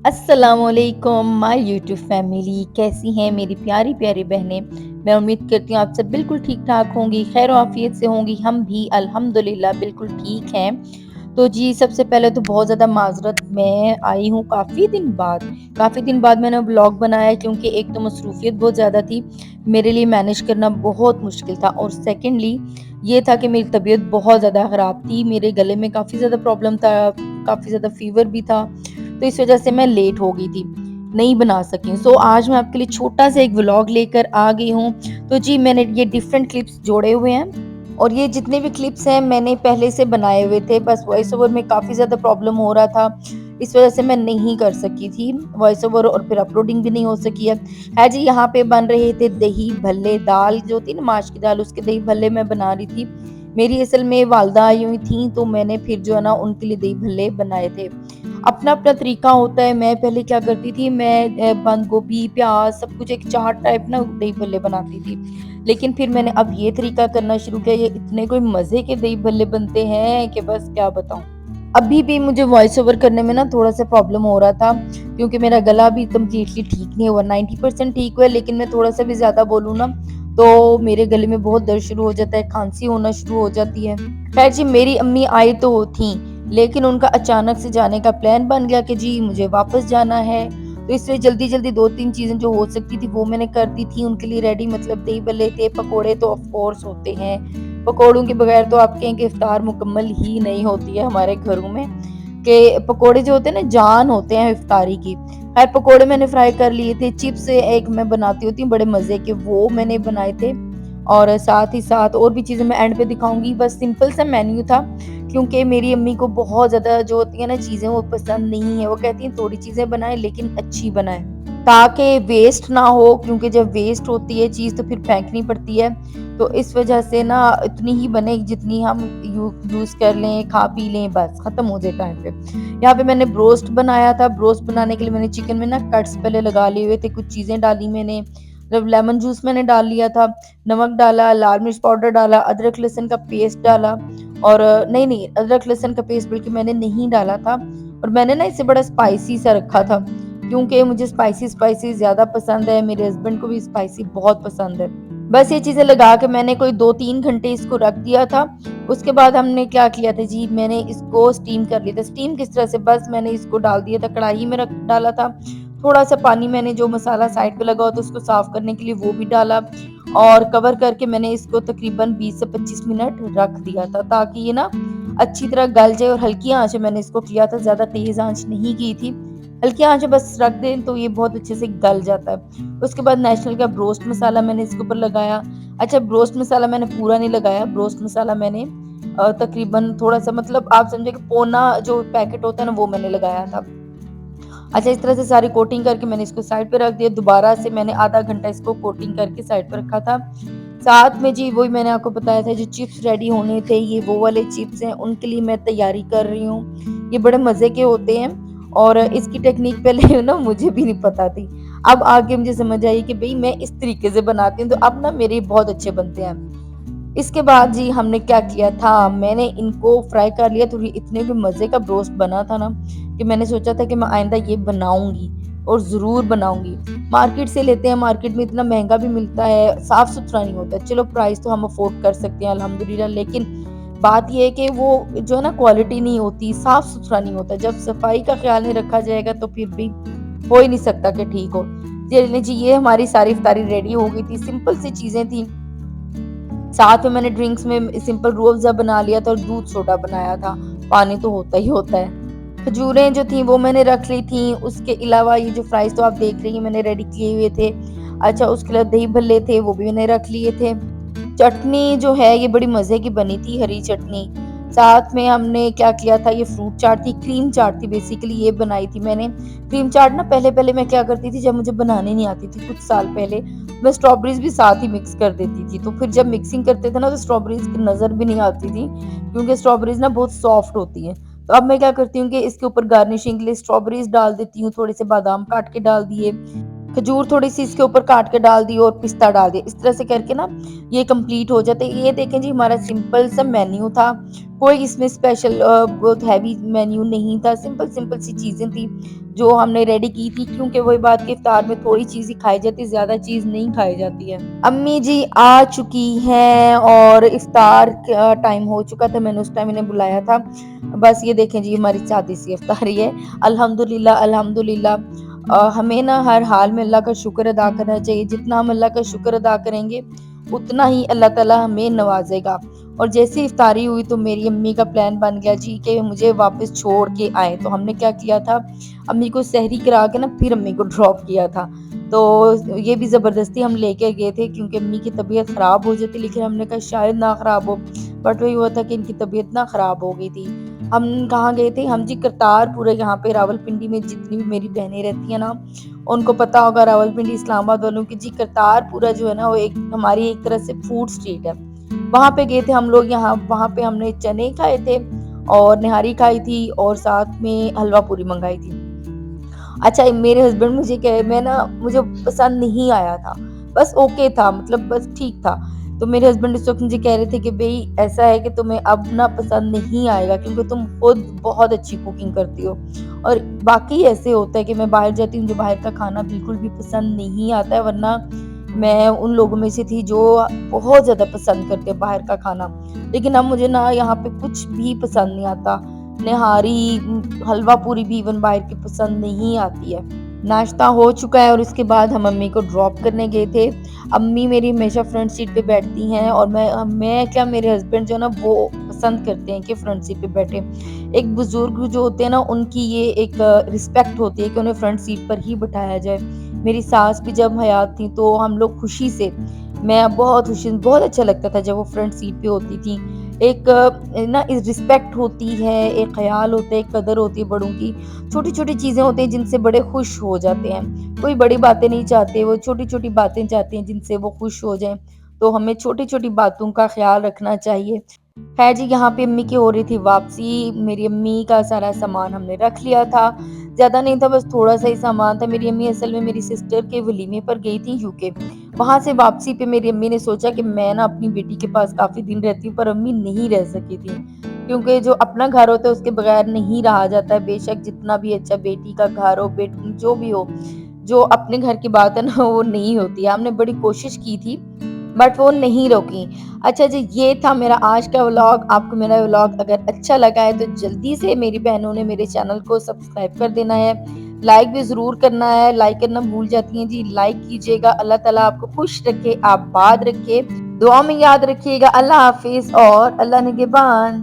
अस्सलामुअलैकुम my YouTube family, कैसी हैं मेरी प्यारी प्यारी बहनें। मैं उम्मीद करती हूँ आप सब बिल्कुल ठीक ठाक होंगी, खैर आफियत से होंगी। हम भी अल्हम्दुलिल्लाह बिल्कुल ठीक हैं। तो जी, सबसे पहले तो बहुत ज़्यादा माजरत, मैं आई हूँ काफ़ी दिन बाद मैंने ब्लॉग बनाया, क्योंकि एक तो मसरूफियत बहुत ज़्यादा थी, मेरे लिए मैनेज करना बहुत मुश्किल था, और सेकेंडली ये था कि मेरी तबीयत बहुत ज़्यादा ख़राब थी, मेरे गले में काफ़ी ज़्यादा प्रॉब्लम था, काफ़ी ज़्यादा फीवर भी था। तो इस वजह से मैं लेट हो गई थी, नहीं बना सकी। सो आज मैं आपके लिए छोटा सा एक व्लॉग लेकर आ गई हूँ। तो जी, मैंने ये डिफरेंट क्लिप्स जोड़े हुए हैं, और ये जितने भी क्लिप्स हैं मैंने पहले से बनाए हुए थे, बस वॉइस ओवर में काफ़ी ज़्यादा प्रॉब्लम हो रहा था, इस वजह से मैं नहीं कर सकी थी वॉइस ओवर, और फिर अपलोडिंग भी नहीं हो सकी है जी। यहाँ पे बन रहे थे दही भल्ले, दाल जो थी ना माश की दाल, उसके दही भल्ले मैं बना रही थी। मेरी असल में वालदा आई हुई थी, तो मैंने फिर जो है ना उनके लिए दही भल्ले बनाए थे। अपना-अपना तरीका होता है। मैं पहले क्या करती थी, मैं बंद गोभी, प्याज़ सब कुछ एक चाट टाइप ना दही भल्ले बनाती थी। लेकिन फिर मैंने अब ये तरीका करना शुरू किया, ये इतने कोई मज़े के दही भल्ले बनते हैं कि बस क्या बताऊँ। अभी भी मुझे वॉइस ओवर करने में ना थोड़ा-सा प्रॉब्लम हो रहा था, क्योंकि मेरा गला अभी कंप्लीटली ठीक नहीं हुआ, 90% ठीक हुआ है, लेकिन मैं थोड़ा-सा भी ज़्यादा बोलूँ ना, तो मेरे गले में बहुत दर्द शुरू हो जाता है, खाँसी होना शुरू हो जाती है। खैर जी, मेरी अम्मी आई तो थीं, लेकिन उनका अचानक से जाने का प्लान बन गया कि जी मुझे वापस जाना है, तो इसलिए जल्दी-जल्दी 2-3 चीज़ें जो हो सकती थी वो मैंने कर दी थी उनके लिए रेडी, मतलब दही भल्ले थे, पकोड़े तो ऑफ कोर्स होते हैं। पकोड़ों के बगैर तो आप कहें कि इफ्तार मुकम्मल ही नहीं होती है हमारे घरों में, कि पकोड़े जो होते हैं ना जान होते हैं इफ्तारी की। खैर पकोड़े मैंने फ्राई कर लिए थे, चिप्स एक मैं बनाती होती हूँ बड़े मज़े के, वो मैंने बनाए थे, और साथ ही साथ और भी चीज़ें मैं एंड पे दिखाऊँगी। बस सिंपल सा मेन्यू था, क्योंकि मेरी अम्मी को बहुत ज़्यादा जो होती है ना चीज़ें वो पसंद नहीं है। वो कहती हैं थोड़ी चीज़ें बनाएँ लेकिन अच्छी बनाएँ, ताकि वेस्ट ना हो, क्योंकि जब वेस्ट होती है चीज़ तो फिर फेंकनी पड़ती है। तो इस वज़ह से ना इतनी ही बने जितनी हम यूज़ कर लें, खा पी लें, बस खत्म हो जाए टाइम पे। यहाँ पे मैंने ब्रोस्ट बनाया था, ब्रोस्ट बनाने के लिए मैंने चिकन में ना कट्स पहले लगा लिए हुए थे, कुछ चीज़ें डाली मैंने, मतलब लेमन जूस मैंने डाल लिया था, नमक डाला, लाल मिर्च पाउडर डाला, अदरक लहसुन का पेस्ट डाला, और नहीं, अदरक लहसुन का पेस्ट बल्कि मैंने नहीं डाला था, और मैंने ना इसे बड़ा स्पाइसी सा रखा था, क्योंकि मुझे स्पाइसी ज़्यादा पसंद है, मेरे हस्बैंड को भी स्पाइसी बहुत पसंद है। बस ये चीज़ें लगा के मैंने कोई 2-3 घंटे इसको रख दिया था। उसके बाद हमने क्या किया था जी, मैंने इसको स्टीम कर लिया था। स्टीम किस तरह से, बस मैंने इसको डाल दिया था, कढ़ाई में रख डाला था। थोड़ा-सा पानी मैंने जो मसाला साइड पे लगा हुआ था उसको साफ़ करने के लिए वो भी डाला, और कवर करके मैंने इसको तकरीबन 20 से 25 मिनट रख दिया था, ताकि ये ना अच्छी तरह गल जाए, और हल्की आँच में मैंने इसको किया था, ज़्यादा तेज़ आँच नहीं की थी। हल्की आँच में बस रख दें तो ये बहुत अच्छे से गल जाता है। उसके बाद नेशनल का ब्रोस्ट मसाला मैंने इसके ऊपर लगाया। अच्छा, ब्रोस्ट मसाला मैंने पूरा नहीं लगाया, ब्रोस्ट मसाला मैंने तकरीबन थोड़ा-सा, मतलब आप समझिए कि पौना जो पैकेट होता है ना वो मैंने लगाया था। अच्छा, इस तरह से सारी कोटिंग करके मैंने इसको साइड पे रख दिया। दोबारा से मैंने आधा घंटा इसको कोटिंग करके साइड पे रखा था। साथ में जी वही मैंने आपको बताया था, जो चिप्स रेडी होने थे, ये वो वाले चिप्स हैं, उनके लिए मैं तैयारी कर रही हूँ। ये बड़े मज़े के होते हैं, और इसकी टेक्निक पहले ना मुझे भी नहीं पता थी। अब आगे मुझे समझ आई कि भई मैं इस तरीके से बनाती हूँ, तो अब ना मेरे बहुत अच्छे बनते हैं। इसके बाद जी हमने क्या किया था, मैंने इनको फ्राई कर लिया, तो ये इतने भी मज़े का ब्रोस्ट बना था ना, कि मैंने सोचा था कि मैं आइंदा ये बनाऊँगी, और ज़रूर बनाऊँगी। मार्केट से लेते हैं, मार्केट में इतना महँगा भी मिलता है, साफ-सुथरा नहीं होता। चलो प्राइस तो हम अफ़ोर्ड कर सकते हैं अल्हम्दुलिल्लाह, लेकिन बात ये है कि वो जो है ना क्वालिटी नहीं होती, साफ-सुथरा नहीं होता। जब सफाई का ख़्याल नहीं रखा जाएगा तो फिर भी हो ही नहीं सकता कि ठीक हो। चलिए जी, ये हमारी सारी इफ्तारी रेडी हो गई थी, सिंपल सी चीज़ें थी। साथ में मैंने ड्रिंक्स में सिंपल रूह अफ़ज़ा बना लिया था, और दूध सोडा बनाया था, पानी तो होता ही होता है। खजूरें जो थी वो मैंने रख ली थी, उसके अलावा ये जो फ्राइज़ तो आप देख रही हैं मैंने रेडी किए हुए थे। अच्छा, उसके अलावा दही भल्ले थे वो भी मैंने रख लिए थे। चटनी जो है ये बड़ी मज़े की बनी थी, हरी चटनी। साथ में हमने क्या किया था, ये फ्रूट चाट थी, क्रीम चाट थी, बेसिकली ये बनाई थी मैंने। क्रीम चाट ना पहले-पहले मैं क्या करती थी, जब मुझे बनाने नहीं आती थी कुछ साल पहले, मैं स्ट्रॉबेरीज़ भी साथ ही मिक्स कर देती थी। तो फिर जब मिक्सिंग करते थे ना तो स्ट्रॉबेरीज़ की नज़र भी नहीं आती थी, क्योंकि स्ट्रॉबेरीज़ ना बहुत सॉफ्ट होती हैं। तो अब मैं क्या करती हूँ कि इसके ऊपर गार्निशिंग के लिए स्ट्रॉबेरीज़ डाल देती हूँ, थोड़े से बादाम काट के डाल दिए, खजूर थोड़ी-सी इसके ऊपर काट के डाल दी और पिस्ता डाल दिया। इस तरह से करके ना ये कंप्लीट हो जाता है। ये देखें जी हमारा सिंपल सा मेन्यू था। कोई इसमें स्पेशल बहुत हैवी मेन्यू नहीं था। सिंपल-सिंपल सी चीज़ें थी जो हमने रेडी की थी, क्योंकि वही बात कि इफ्तार में थोड़ी चीज़ ही खाई जाती है, ज़्यादा चीज़ नहीं खाई जाती है। अम्मी जी आ चुकी हैं और इफ्तार का टाइम हो चुका था। मैंने उस टाइम इन्हें बुलाया था। बस ये देखें जी हमारी सादी सी इफ्तारी है। अल्हम्दुलिल्लाह, अल्हम्दुलिल्लाह। हमें ना हर हाल में अल्लाह का शुक्र अदा करना चाहिए। जितना हम अल्लाह का शुक्र अदा करेंगे, उतना ही अल्लाह ताला हमें नवाज़ेगा। और जैसे इफ्तारी हुई तो मेरी अम्मी का प्लान बन गया जी कि मुझे वापस छोड़ के आएँ। तो हमने क्या किया था, अम्मी को सहरी करा के ना फिर अम्मी को ड्रॉप किया था। तो ये भी ज़बरदस्ती हम लेके गए थे, क्योंकि अम्मी की तबीयत ख़राब हो जाती, लेकिन हमने कहा शायद ना ख़राब हो। बट वही हुआ था कि इनकी तबीयत ना ख़राब हो गई थी। हम कहाँ गए थे? हम जी करतारपुर, यहाँ पे रावलपिंडी में जितनी भी मेरी बहनें रहती हैं ना, उनको पता होगा रावलपिंडी इस्लामाबाद वालों की जी करतारपुरा जो है ना, वो एक हमारी एक तरह से फूड स्ट्रीट है। वहाँ पे गए थे हम लोग, यहाँ वहाँ पे हमने चने खाए थे और निहारी खाई थी और साथ में हलवा पूरी मंगाई थी। अच्छा, मेरे हस्बैंड मुझे कहे, मैं ना मुझे पसंद नहीं आया था, बस ओके था, मतलब बस ठीक था। तो मेरे हस्बैंड इस वक़्त मुझे कह रहे थे कि भई ऐसा है कि तुम्हें अब ना पसंद नहीं आएगा, क्योंकि तुम खुद बहुत अच्छी कुकिंग करती हो। और वाक़ई ऐसे होता है कि मैं बाहर जाती हूँ, मुझे बाहर का खाना बिल्कुल भी पसंद नहीं आता है, वरना मैं उन लोगों में से थी जो बहुत ज़्यादा पसंद करते हैं बाहर का खाना। लेकिन अब मुझे ना यहाँ पे कुछ भी पसंद नहीं आता। निहारी, हलवा पूरी भी इवन बाहर की पसंद नहीं आती है। नाश्ता हो चुका है और उसके बाद हम अम्मी को ड्रॉप करने गए थे। अम्मी मेरी हमेशा फ्रंट सीट पे बैठती हैं और मैं क्या, मेरे हस्बैंड जो है ना वो पसंद करते हैं कि फ्रंट सीट पे बैठे। एक बुजुर्ग जो होते हैं ना, उनकी ये एक रिस्पेक्ट होती है कि उन्हें फ्रंट सीट पर ही बिठाया जाए। मेरी सास भी जब हयात थी तो हम लोग खुशी से, मैं बहुत खुशी, बहुत अच्छा लगता था जब वो फ्रंट सीट पे होती थी। एक ना रिस्पेक्ट होती है, एक ख़्याल होता है, एक कदर होती है बड़ों की। छोटी-छोटी चीज़ें होती हैं जिनसे बड़े खुश हो जाते हैं। कोई बड़ी बातें नहीं चाहते, वो छोटी-छोटी बातें चाहते हैं जिनसे वो खुश हो जाएँ। तो हमें छोटी-छोटी बातों का ख़्याल रखना चाहिए। है जी, यहाँ पे अम्मी की हो रही थी वापसी। मेरी अम्मी का सारा सामान हमने रख लिया था। ज़्यादा नहीं था, बस थोड़ा-सा ही सामान था। मेरी अम्मी असल में मेरी सिस्टर के वलीमे पर गई थी यूके। वहाँ से वापसी पे मेरी अम्मी ने सोचा कि मैं ना अपनी बेटी के पास काफ़ी दिन रहती हूँ, पर अम्मी नहीं रह सकी थी। क्योंकि जो अपना घर होता है उसके बगैर नहीं रहा जाता है, बेशक जितना भी अच्छा बेटी का घर हो, बेटी जो भी हो, जो अपने घर की बात है ना वो नहीं होती है। हमने बड़ी कोशिश की थी, बट वो नहीं रोकी। अच्छा जी, ये था मेरा आज का व्लॉग। आपको मेरा व्लॉग अगर अच्छा लगा है तो जल्दी से मेरी बहनों ने मेरे चैनल को सब्सक्राइब कर देना है। लाइक भी ज़रूर करना है, लाइक करना भूल जाती हैं जी, लाइक कीजिएगा। अल्लाह ताला आपको खुश रखे, आबाद रखे। दुआ में याद रखिएगा। अल्लाह हाफ़िज़ और अल्लाह निगहबान।